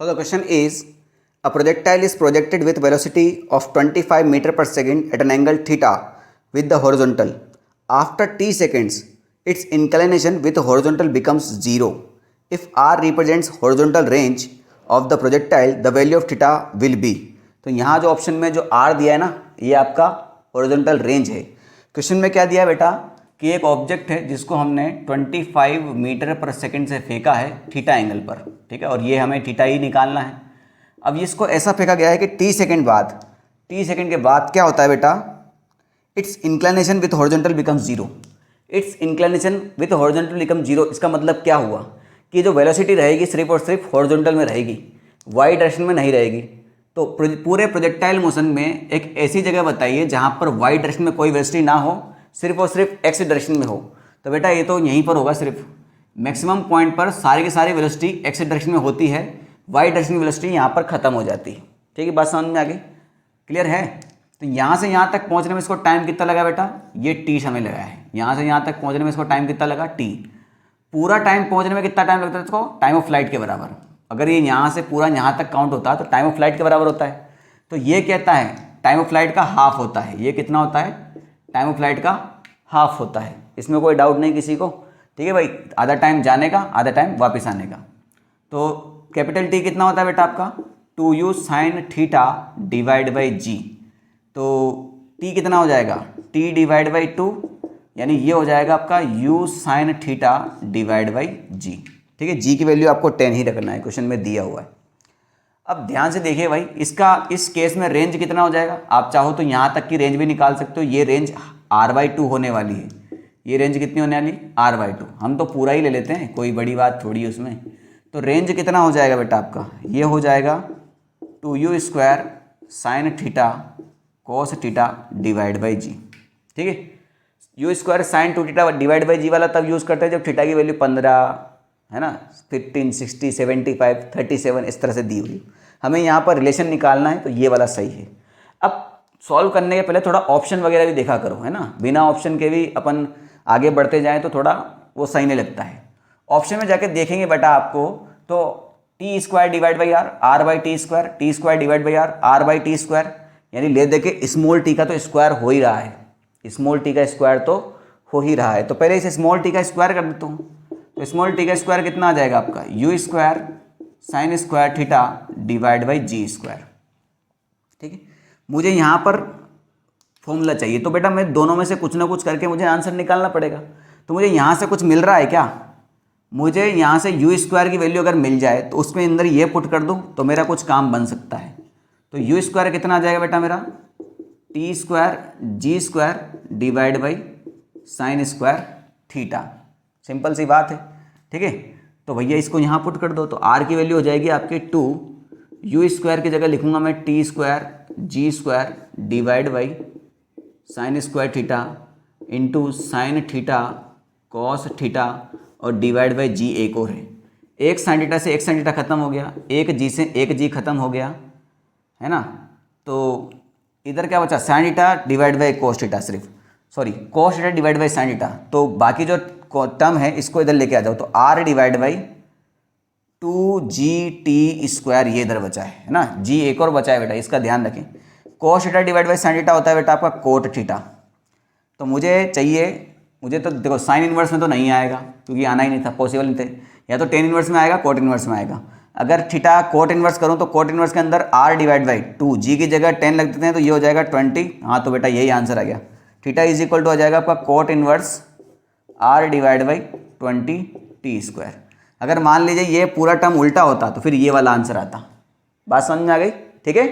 So the question is, a projectile is projected with velocity of 25 meter per second at an angle theta with the horizontal. After t seconds, its inclination with horizontal becomes 0. If r represents horizontal range of the projectile, the value of theta will be. तो यहाँ जो option में जो r दिया है ना, ये आपका होरिजेंटल रेंज है। क्वेश्चन में क्या दिया है बेटा कि एक ऑब्जेक्ट है जिसको हमने 25 मीटर पर सेकंड से फेंका है थीटा एंगल पर, ठीक है, और ये हमें थीटा ही निकालना है। अब इसको ऐसा फेंका गया है कि टी सेकंड के बाद क्या होता है बेटा, it's inclination with horizontal becomes zero. It's inclination with horizontal become zero, इसका मतलब क्या हुआ कि जो वेलोसिटी रहेगी सिर्फ और सिर्फ हॉरिजॉन्टल में रहेगी, वाई डायरेक्शन में नहीं रहेगी। तो पूरे प्रोजेक्टाइल मोशन में एक ऐसी जगह बताइए जहाँ पर वाई डायरेक्शन में कोई वेलोसिटी ना हो, सिर्फ और सिर्फ एक्स डायरेक्शन में हो। तो बेटा ये तो यहीं पर होगा, सिर्फ मैक्सिमम पॉइंट पर सारी की सारी वेलोसिटी एक्स डायरेक्शन में होती है, वाई डायरेक्शन की वेलोसिटी यहाँ पर खत्म हो जाती है। ठीक है, बात समझ में आ गई, क्लियर है। तो यहाँ से यहाँ तक पहुँचने में इसको टाइम कितना लगा बेटा, ये टी समय लगा है। यहाँ से यहाँ तक पहुँचने में इसको टाइम कितना लगा, टी। पूरा टाइम पहुँचने में कितना टाइम लगता है इसको, टाइम ऑफ फ्लाइट के बराबर। अगर ये यहाँ से पूरा यहाँ तक काउंट होता है तो टाइम ऑफ फ्लाइट के बराबर होता है। तो ये कहता है टाइम ऑफ फ्लाइट का हाफ होता है। ये कितना होता है, टाइम ऑफ फ्लाइट का हाफ होता है, इसमें कोई डाउट नहीं किसी को। ठीक है भाई, आधा टाइम जाने का, आधा टाइम वापस आने का। तो कैपिटल टी कितना होता है बेटा आपका, 2u sine theta divide by g. तो टी कितना हो जाएगा, t डिवाइड बाई 2, यानी ये हो जाएगा आपका u sine theta divide by g. ठीक है, जी की वैल्यू आपको 10 ही रखना है, क्वेश्चन में दिया हुआ है। अब ध्यान से देखिए भाई, इसका इस केस में रेंज कितना हो जाएगा, आप चाहो तो यहाँ तक की रेंज भी निकाल सकते हो। ये रेंज r/2 होने वाली है। ये रेंज कितनी होने वाली, r/2। हम तो पूरा ही ले लेते हैं, कोई बड़ी बात थोड़ी है उसमें। तो रेंज कितना हो जाएगा बेटा आपका, ये हो जाएगा 2u square sine theta cos theta divide by g. ठीक है, u square sine 2 theta divide by g वाला तब यूज़ करते हैं जब थीटा की वैल्यू 15 है ना, 15, 60, 75, 37 इस तरह से दी हुई। हमें यहाँ पर रिलेशन निकालना है, तो ये वाला सही है। अब सॉल्व करने के पहले थोड़ा ऑप्शन वगैरह भी देखा करो, है ना। बिना ऑप्शन के भी अपन आगे बढ़ते जाएं तो थोड़ा वो सही नहीं लगता है। ऑप्शन में जाके देखेंगे बेटा आपको, तो T square divide by R by T square divide by R by T square, यानी ले दे के स्मॉल टी का तो स्क्वायर हो ही रहा है, स्मॉल टी का स्क्वायर तो हो ही रहा है। तो पहले इसे स्मॉल टी का स्क्वायर कर देता हूँ। तो स्मॉल टी का स्क्वायर कितना आ जाएगा आपका, U square sine square theta divide by G square. ठीक है, मुझे यहाँ पर फॉर्मूला चाहिए, तो बेटा मैं दोनों में से कुछ ना कुछ करके मुझे आंसर निकालना पड़ेगा। तो मुझे यहाँ से कुछ मिल रहा है क्या, मुझे यहाँ से यू स्क्वायर की वैल्यू अगर मिल जाए तो उसमें अंदर ये पुट कर दूँ तो मेरा कुछ काम बन सकता है। तो यू स्क्वायर कितना आ जाएगा बेटा मेरा, t square ji square divide by sine square theta. Simple सी बात है। ठीक है, तो भैया इसको यहाँ पुट कर दो, तो आर की वैल्यू हो जाएगी आपके 2, यू स्क्वायर की जगह लिखूंगा मैं T square ji square divide by sine square theta into sine theta cos theta और डिवाइड बाई जी एक और है। एक साइन थीटा से एक साइन थीटा खत्म हो गया, एक जी से एक जी खत्म हो गया, है ना। तो इधर क्या बचा, sine theta divide by cos theta, सिर्फ sorry cos theta divide by sine theta. तो बाकी जो टर्म है इसको इधर लेके आ जाओ, तो are divide by 2gt square ये इधर बचा है ना, जी एक और बचा है बेटा, इसका ध्यान रखें। कोस theta divide by sine theta होता है बेटा आपका कोट थीटा। तो मुझे चाहिए, मुझे तो देखो साइन इनवर्स में तो नहीं आएगा क्योंकि आना ही नहीं था, पॉसिबल नहीं थे, या तो टेन इनवर्स में आएगा, कोट इनवर्स में आएगा। अगर थीटा कोट इनवर्स करूँ तो कोट इनवर्स के अंदर r डिवाइड बाई 2, जी की जगह 10 लग देते हैं तो ये हो जाएगा 20। हाँ तो बेटा यही आंसर आ गया, थीटा इज इक्वल टू आ जाएगा आपका cot inverse r divide by 20 T square. अगर मान लीजिए ये पूरा टर्म उल्टा होता तो फिर ये वाला आंसर आता। बात समझ में आ गई, ठीक है।